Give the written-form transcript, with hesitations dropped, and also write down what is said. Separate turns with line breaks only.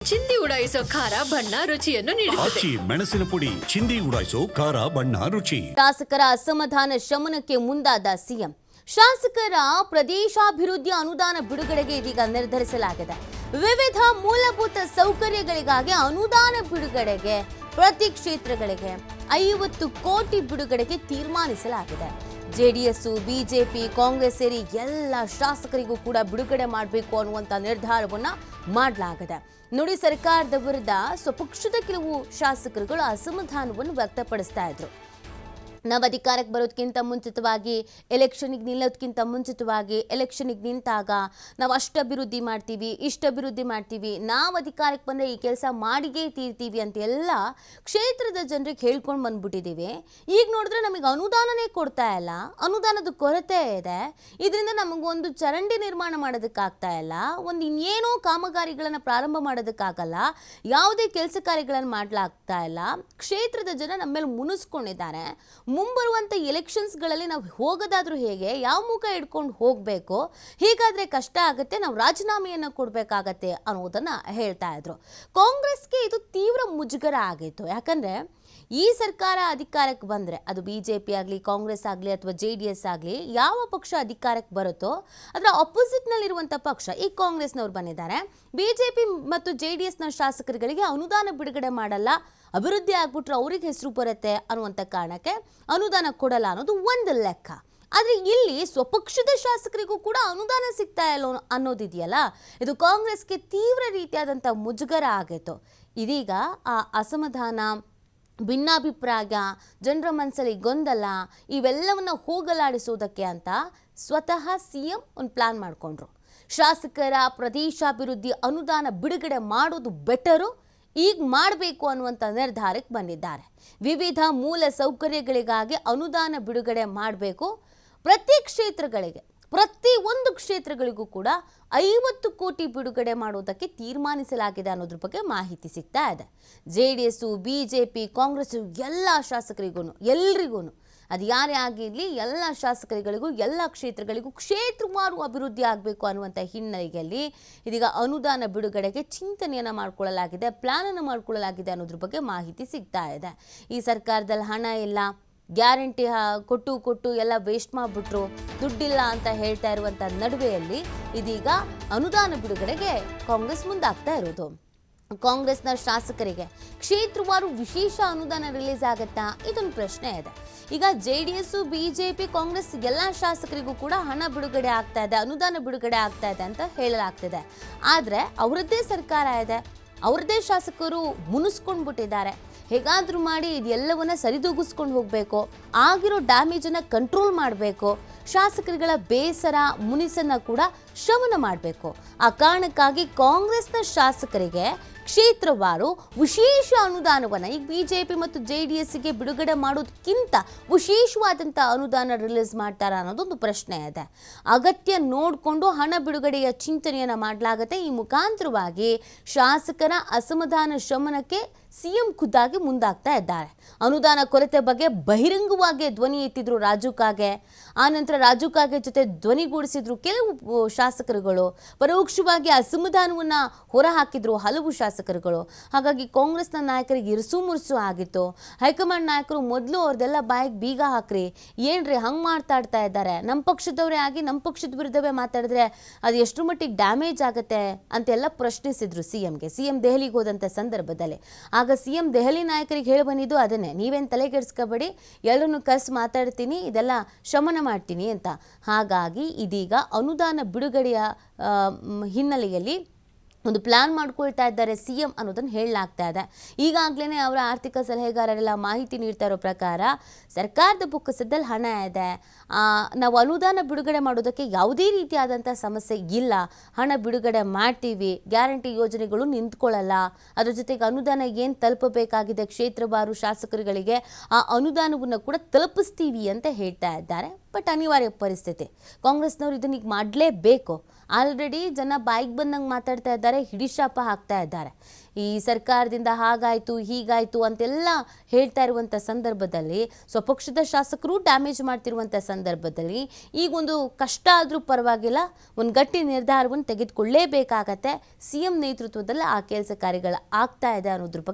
ಚಿಂದಿ ಉಡಾಯಿಸೋ ಖಾರ ಬಣ್ಣ ರುಚಿಯನ್ನು ನೀಡುತ್ತದೆ.
ಮೆಣಸಿನ ಪುಡಿ ಚಿಂದಿ ಉಡಾಯಿಸೋ ಖಾರ ಬಣ್ಣ ರುಚಿ.
ಶಾಸಕರ ಅಸಮಾಧಾನ ಶಮನಕ್ಕೆ ಮುಂದಾದ ಸಿಎಂ. ಶಾಸಕರ ಪ್ರದೇಶಾಭಿವೃದ್ಧಿ ಅನುದಾನ ಬಿಡುಗಡೆಗೆ ಇದೀಗ ನಿರ್ಧರಿಸಲಾಗಿದೆ. ವಿವಿಧ ಮೂಲಭೂತ ಸೌಕರ್ಯಗಳಿಗಾಗಿ ಅನುದಾನ ಬಿಡುಗಡೆಗೆ ಪ್ರತಿ ಕ್ಷೇತ್ರಗಳಿಗೆ 50 ಕೋಟಿ ಬಿಡುಗಡೆಗೆ ತೀರ್ಮಾನಿಸಲಾಗಿದೆ. ಜೆಡಿಎಸ್, ಬಿಜೆಪಿ, ಕಾಂಗ್ರೆಸ್ ಸೇರಿ ಎಲ್ಲ ಶಾಸಕರಿಗೂ ಕೂಡ ಬಿಡುಗಡೆ ಮಾಡಬೇಕು ಅನ್ನುವಂಥ ನಿರ್ಧಾರವನ್ನ ಮಾಡಲಾಗಿದೆ. ನೋಡಿ, ಸರ್ಕಾರದ ವಿರುದ್ಧ ಸ್ವಪಕ್ಷದ ಕೆಲವು ಶಾಸಕರುಗಳು ಅಸಮಾಧಾನವನ್ನು ವ್ಯಕ್ತಪಡಿಸ್ತಾ ಇದ್ರು. ನಾವು ಅಧಿಕಾರಕ್ಕೆ ಬರೋದಕ್ಕಿಂತ ಮುಂಚಿತವಾಗಿ, ಎಲೆಕ್ಷನ್ಗೆ ನಿಲ್ಲೋದಕ್ಕಿಂತ ಮುಂಚಿತವಾಗಿ, ಎಲೆಕ್ಷನ್ಗೆ ನಿಂತಾಗ ನಾವು ಅಷ್ಟು ಅಭಿವೃದ್ಧಿ ಮಾಡ್ತೀವಿ, ಇಷ್ಟು ಅಭಿವೃದ್ಧಿ ಮಾಡ್ತೀವಿ, ನಾವು ಅಧಿಕಾರಕ್ಕೆ ಬಂದರೆ ಈ ಕೆಲಸ ಮಾಡಿಗೇ ತೀರ್ತೀವಿ ಅಂತ ಎಲ್ಲ ಕ್ಷೇತ್ರದ ಜನರಿಗೆ ಹೇಳ್ಕೊಂಡು ಬಂದ್ಬಿಟ್ಟಿದ್ದೀವಿ. ಈಗ ನೋಡಿದ್ರೆ ನಮಗೆ ಅನುದಾನನೇ ಕೊಡ್ತಾ ಇಲ್ಲ, ಅನುದಾನದ ಕೊರತೆ ಇದೆ. ಇದರಿಂದ ನಮಗೊಂದು ಚರಂಡಿ ನಿರ್ಮಾಣ ಮಾಡೋದಕ್ಕಾಗ್ತಾ ಇಲ್ಲ, ಒಂದು ಇನ್ನೇನೋ ಕಾಮಗಾರಿಗಳನ್ನು ಪ್ರಾರಂಭ ಮಾಡೋದಕ್ಕಾಗಲ್ಲ, ಯಾವುದೇ ಕೆಲಸ ಕಾರ್ಯಗಳನ್ನು ಮಾಡಲಾಗ್ತಾ ಇಲ್ಲ. ಕ್ಷೇತ್ರದ ಜನ ನಮ್ಮ ಮೇಲೆ ಮುನಿಸ್ಕೊಂಡಿದ್ದಾರೆ. ಮುಂಬರುವಂಥ ಎಲೆಕ್ಷನ್ಸ್ಗಳಲ್ಲಿ ನಾವು ಹೋಗೋದಾದ್ರೂ ಹೇಗೆ, ಯಾವ ಮುಖ ಇಟ್ಕೊಂಡು ಹೋಗಬೇಕು, ಹೀಗಾದರೆ ಕಷ್ಟ ಆಗುತ್ತೆ, ನಾವು ರಾಜೀನಾಮೆಯನ್ನು ಕೊಡಬೇಕಾಗತ್ತೆ ಅನ್ನೋದನ್ನು ಹೇಳ್ತಾ ಇದ್ರು. ಕಾಂಗ್ರೆಸ್ಗೆ ಇದು ತೀವ್ರ ಮುಜುಗರ ಆಗಿತ್ತು. ಯಾಕಂದರೆ ಈ ಸರ್ಕಾರ ಅಧಿಕಾರಕ್ಕೆ ಬಂದರೆ, ಅದು BJP ಆಗಲಿ, ಕಾಂಗ್ರೆಸ್ ಆಗಲಿ ಅಥವಾ JDS ಆಗಲಿ, ಯಾವ ಪಕ್ಷ ಅಧಿಕಾರಕ್ಕೆ ಬರುತ್ತೋ ಅದರ ಆಪೋಸಿಟ್ನಲ್ಲಿರುವಂಥ ಪಕ್ಷ ಈ ಕಾಂಗ್ರೆಸ್ನವ್ರು ಬಂದಿದ್ದಾರೆ. BJP ಮತ್ತು JDSನ ಶಾಸಕರುಗಳಿಗೆ ಅನುದಾನ ಬಿಡುಗಡೆ ಮಾಡಲ್ಲ, ಅಭಿವೃದ್ಧಿ ಆಗ್ಬಿಟ್ರೆ ಅವ್ರಿಗೆ ಹೆಸರು ಬರುತ್ತೆ ಅನ್ನುವಂಥ ಕಾರಣಕ್ಕೆ ಅನುದಾನ ಕೊಡಲ್ಲ ಅನ್ನೋದು ಒಂದು ಲೆಕ್ಕ. ಆದರೆ ಇಲ್ಲಿ ಸ್ವಪಕ್ಷದ ಶಾಸಕರಿಗೂ ಕೂಡ ಅನುದಾನ ಸಿಗ್ತಾ ಇಲ್ಲ ಅನ್ನೋದಿದೆಯಲ್ಲ, ಇದು ಕಾಂಗ್ರೆಸ್ಗೆ ತೀವ್ರ ರೀತಿಯಾದಂಥ ಮುಜುಗರ ಆಗಿತ್ತು. ಇದೀಗ ಆ ಅಸಮಾಧಾನ, ಭಿನ್ನಾಭಿಪ್ರಾಯ, ಜನರ ಮನಸ್ಸಲ್ಲಿ ಗೊಂದಲ ಇವೆಲ್ಲವನ್ನು ಹೋಗಲಾಡಿಸೋದಕ್ಕೆ ಅಂತ ಸ್ವತಃ ಸಿಎಂ ಒಂದು ಪ್ಲಾನ್ ಮಾಡಿಕೊಂಡ್ರು. ಶಾಸಕರ ಪ್ರದೇಶಾಭಿವೃದ್ಧಿ ಅನುದಾನ ಬಿಡುಗಡೆ ಮಾಡೋದು ಬೆಟರು, ಈಗ ಮಾಡಬೇಕು ಅನ್ನುವಂಥ ನಿರ್ಧಾರಕ್ಕೆ ಬಂದಿದ್ದಾರೆ. ವಿವಿಧ ಮೂಲ ಸೌಕರ್ಯಗಳಿಗಾಗಿ ಅನುದಾನ ಬಿಡುಗಡೆ ಮಾಡಬೇಕು. ಪ್ರತಿ ಕ್ಷೇತ್ರಗಳಿಗೆ, ಪ್ರತಿಯೊಂದು ಕ್ಷೇತ್ರಗಳಿಗೂ ಕೂಡ 50 ಕೋಟಿ ಬಿಡುಗಡೆ ಮಾಡೋದಕ್ಕೆ ತೀರ್ಮಾನಿಸಲಾಗಿದೆ ಅನ್ನೋದ್ರ ಬಗ್ಗೆ ಮಾಹಿತಿ ಸಿಗ್ತಾ ಇದೆ. JDS, BJP, ಕಾಂಗ್ರೆಸ್ ಎಲ್ಲ ಶಾಸಕರಿಗೂ, ಎಲ್ರಿಗೂ, ಅದು ಯಾರೇ ಆಗಿರಲಿ, ಎಲ್ಲ ಶಾಸಕರುಗಳಿಗೂ, ಎಲ್ಲ ಕ್ಷೇತ್ರಗಳಿಗೂ ಕ್ಷೇತ್ರವಾರು ಅಭಿವೃದ್ಧಿ ಆಗಬೇಕು ಅನ್ನುವಂಥ ಹಿನ್ನೆಲೆಯಲ್ಲಿ ಇದೀಗ ಅನುದಾನ ಬಿಡುಗಡೆಗೆ ಚಿಂತನೆಯನ್ನು ಮಾಡಿಕೊಳ್ಳಲಾಗಿದೆ, ಪ್ಲಾನನ್ನು ಮಾಡಿಕೊಳ್ಳಲಾಗಿದೆ ಅನ್ನೋದ್ರ ಬಗ್ಗೆ ಮಾಹಿತಿ ಸಿಗ್ತಾ ಇದೆ. ಈ ಸರ್ಕಾರದಲ್ಲಿ ಹಣ ಇಲ್ಲ, ಗ್ಯಾರಂಟಿ ಕೊಟ್ಟು ಎಲ್ಲ ವೇಸ್ಟ್ ಮಾಡಿಬಿಟ್ರು, ದುಡ್ಡಿಲ್ಲ ಅಂತ ಹೇಳ್ತಾ ಇರುವಂಥ ನಡುವೆಯಲ್ಲಿ ಇದೀಗ ಅನುದಾನ ಬಿಡುಗಡೆಗೆ ಕಾಂಗ್ರೆಸ್ ಮುಂದಾಗ್ತಾ ಇರೋದು. ಕಾಂಗ್ರೆಸ್ನ ಶಾಸಕರಿಗೆ ಕ್ಷೇತ್ರವಾರು ವಿಶೇಷ ಅನುದಾನ ರಿಲೀಸ್ ಆಗುತ್ತಾ, ಇದೊಂದು ಪ್ರಶ್ನೆ ಇದೆ. ಈಗ JDS, BJP, ಕಾಂಗ್ರೆಸ್ ಎಲ್ಲ ಶಾಸಕರಿಗೂ ಕೂಡ ಹಣ ಬಿಡುಗಡೆ ಆಗ್ತಾ ಇದೆ, ಅನುದಾನ ಬಿಡುಗಡೆ ಆಗ್ತಾ ಇದೆ ಅಂತ ಹೇಳಲಾಗ್ತಿದೆ. ಆದರೆ ಅವರದ್ದೇ ಸರ್ಕಾರ ಇದೆ, ಅವ್ರದ್ದೇ ಶಾಸಕರು ಮುನಿಸ್ಕೊಂಡ್ಬಿಟ್ಟಿದ್ದಾರೆ. ಹೇಗಾದರೂ ಮಾಡಿ ಇದೆಲ್ಲವನ್ನ ಸರಿದೂಗಿಸ್ಕೊಂಡು ಹೋಗಬೇಕು, ಆಗಿರೋ ಡ್ಯಾಮೇಜನ್ನು ಕಂಟ್ರೋಲ್ ಮಾಡಬೇಕು, ಶಾಸಕರುಗಳ ಬೇಸರ ಮುನಿಸನ್ನು ಕೂಡ ಶಮನ ಮಾಡಬೇಕು. ಆ ಕಾರಣಕ್ಕಾಗಿ ಕಾಂಗ್ರೆಸ್ನ ಶಾಸಕರಿಗೆ ಕ್ಷೇತ್ರವಾರು ವಿಶೇಷ ಅನುದಾನವನ್ನು ಈಗ BJP ಮತ್ತು JDSಗೆ ಬಿಡುಗಡೆ ಮಾಡೋದಕ್ಕಿಂತ ವಿಶೇಷವಾದಂಥ ಅನುದಾನ ರಿಲೀಸ್ ಮಾಡ್ತಾರಾ ಅನ್ನೋದೊಂದು ಪ್ರಶ್ನೆ ಇದೆ. ಅಗತ್ಯ ನೋಡಿಕೊಂಡು ಹಣ ಬಿಡುಗಡೆಯ ಚಿಂತನೆಯನ್ನು ಮಾಡಲಾಗುತ್ತೆ. ಈ ಮುಖಾಂತರವಾಗಿ ಶಾಸಕರ ಅಸಮಾಧಾನ ಶಮನಕ್ಕೆ ಸಿಎಂ ಖುದ್ದಾಗಿ ಮುಂದಾಗ್ತಾ ಇದ್ದಾರೆ. ಅನುದಾನ ಕೊರತೆ ಬಗ್ಗೆ ಬಹಿರಂಗವಾಗಿ ಧ್ವನಿ ಎತ್ತಿದ್ರು ರಾಜು ಕಾಗೆ. ಆನಂತರ ರಾಜು ಕಾಗೆ ಜೊತೆ ಧ್ವನಿಗೂಡಿಸಿದ್ರು ಕೆಲವು ಶಾಸಕರುಗಳು, ಪರೋಕ್ಷವಾಗಿ ಅಸಮಾಧಾನವನ್ನು ಹೊರಹಾಕಿದ್ರು ಹಲವು ಶಾಸಕರುಗಳು. ಹಾಗಾಗಿ ಕಾಂಗ್ರೆಸ್ನ ನಾಯಕರಿಗೆ ಇರಿಸು ಮುರುಸು ಆಗಿತ್ತು. ಹೈಕಮಾಂಡ್ ನಾಯಕರು ಮೊದಲು ಅವ್ರದ್ದೆಲ್ಲ ಬಾಯಿಗೆ ಬೀಗ ಹಾಕ್ರಿ, ಏನ್ರಿ ಹಂಗೆ ಮಾತಾಡ್ತಾ ಇದ್ದಾರೆ, ನಮ್ಮ ಪಕ್ಷದವರೇ ಆಗಿ ನಮ್ಮ ಪಕ್ಷದ ವಿರುದ್ಧವೇ ಮಾತಾಡಿದ್ರೆ ಅದು ಎಷ್ಟು ಮಟ್ಟಿಗೆ ಡ್ಯಾಮೇಜ್ ಆಗುತ್ತೆ ಅಂತೆಲ್ಲ ಪ್ರಶ್ನಿಸಿದ್ರು ಸಿಎಂಗೆ. ಸಿಎಂ ದೆಹಲಿಗೆ ಹೋದಂಥ ಸಂದರ್ಭದಲ್ಲಿ ಆಗ ಸಿಎಂ ದೆಹಲಿ ನಾಯಕರಿಗೆ ಹೇಳಿ ಬಂದಿದ್ದು ಅದನ್ನೇ, ನೀವೇನು ತಲೆಗೆಡಿಸ್ಕೋಬೇಡಿ, ಎಲ್ಲರನ್ನು ಕರೆಸಿ ಮಾತಾಡ್ತೀನಿ, ಇದೆಲ್ಲ ಶಮನ ಮಾಡ್ತೀನಿ ಅಂತ. ಹಾಗಾಗಿ ಇದೀಗ ಅನುದಾನ ಬಿಡುಗಡೆಯ ಹಿನ್ನೆಲೆಯಲ್ಲಿ ಒಂದು ಪ್ಲಾನ್ ಮಾಡ್ಕೊಳ್ತಾ ಇದ್ದಾರೆ ಸಿಎಂ ಅನ್ನೋದನ್ನು ಹೇಳಲಾಗ್ತಾ ಇದೆ. ಈಗಾಗಲೇ ಅವರ ಆರ್ಥಿಕ ಸಲಹೆಗಾರರೆಲ್ಲ ಮಾಹಿತಿ ನೀಡ್ತಾ ಇರೋ ಪ್ರಕಾರ ಸರ್ಕಾರದ ಬೊಕ್ಕಸದಲ್ಲಿ ಹಣ ಇದೆ, ನಾವು ಅನುದಾನ ಬಿಡುಗಡೆ ಮಾಡೋದಕ್ಕೆ ಯಾವುದೇ ರೀತಿಯಾದಂಥ ಸಮಸ್ಯೆ ಇಲ್ಲ, ಹಣ ಬಿಡುಗಡೆ ಮಾಡ್ತೀವಿ, ಗ್ಯಾರಂಟಿ ಯೋಜನೆಗಳು ನಿಂತ್ಕೊಳ್ಳಲ್ಲ, ಅದ್ರ ಜೊತೆಗೆ ಅನುದಾನ ಏನು ತಲುಪಬೇಕಾಗಿದೆ ಕ್ಷೇತ್ರವಾರು ಶಾಸಕರುಗಳಿಗೆ ಆ ಅನುದಾನವನ್ನು ಕೂಡ ತಲುಪಿಸ್ತೀವಿ ಅಂತ ಹೇಳ್ತಾ ಇದ್ದಾರೆ. ಬಟ್ ಅನಿವಾರ್ಯ ಪರಿಸ್ಥಿತಿ. ಕಾಂಗ್ರೆಸ್ನವರು ಇದನ್ನ ಈಗ ಮಾಡಲೇಬೇಕು. ಆಲ್ರೆಡಿ ಜನ ಬಾಯಿಗೆ ಬಂದಂಗೆ ಮಾತಾಡ್ತಾ ಇದ್ದಾರೆ, ಹಿಡಿಶಾಪ ಹಾಕ್ತಾ ಇದ್ದಾರೆ. ಈ ಸರ್ಕಾರದಿಂದ ಹಾಗಾಯಿತು ಹೀಗಾಯಿತು ಅಂತೆಲ್ಲ ಹೇಳ್ತಾ ಇರುವಂಥ ಸಂದರ್ಭದಲ್ಲಿ, ಸ್ವಪಕ್ಷದ ಶಾಸಕರು ಡ್ಯಾಮೇಜ್ ಮಾಡ್ತಿರುವಂಥ ಸಂದರ್ಭದಲ್ಲಿ ಈಗೊಂದು ಕಷ್ಟ ಆದರೂ ಪರವಾಗಿಲ್ಲ, ಒಂದು ಗಟ್ಟಿ ನಿರ್ಧಾರವನ್ನು ತೆಗೆದುಕೊಳ್ಳೇಬೇಕಾಗತ್ತೆ. ಸಿ ಎಂ ನೇತೃತ್ವದಲ್ಲಿ ಆ ಕೆಲಸ ಕಾರ್ಯಗಳು ಆಗ್ತಾ ಇದೆ ಅನ್ನೋದ್ರ ಬಗ್ಗೆ